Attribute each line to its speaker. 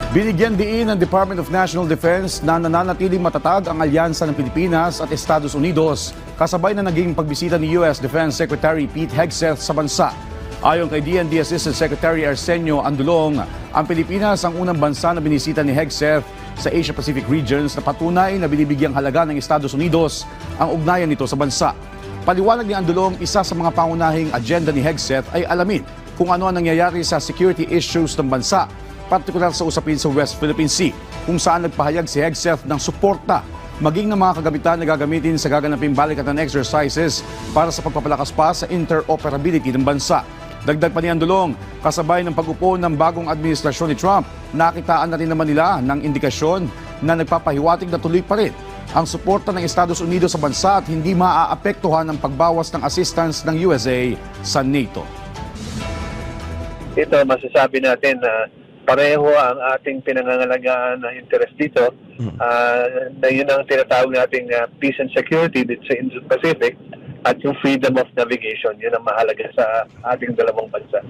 Speaker 1: Binigyan diin ng Department of National Defense na nananatiling matatag ang alyansa ng Pilipinas at Estados Unidos kasabay na naging pagbisita ni U.S. Defense Secretary Pete Hegseth sa bansa. Ayon kay DND Assistant Secretary Arsenio Andulong, ang Pilipinas ang unang bansa na binisita ni Hegseth sa Asia-Pacific regions na patunay na binibigyang halaga ng Estados Unidos ang ugnayan nito sa bansa. Paliwanag ni Andulong, isa sa mga pangunahing agenda ni Hegseth ay alamin kung ano ang nangyayari sa security issues ng bansa, partikular sa usapin sa West Philippine Sea, kung saan nagpahayag si Hegseth ng suporta maging ng mga kagamitan na gagamitin sa gaganaping balikatan exercises para sa pagpapalakas pa sa interoperability ng bansa. Dagdag pa ni Andulong, kasabay ng pag-upo ng bagong administrasyon ni Trump, nakitaan na rin naman nila ng indikasyon na nagpapahiwatig na tuloy pa rin ang suporta ng Estados Unidos sa bansa at hindi maaapektuhan ng pagbawas ng assistance ng USA sa NATO.
Speaker 2: Ito, masasabi natin na pareho ang ating pinangangalagaan na interest dito, na yun ang tinatawag nating peace and security dito sa Indo-Pacific at yung freedom of navigation. Yun ang mahalaga sa ating dalawang bansa.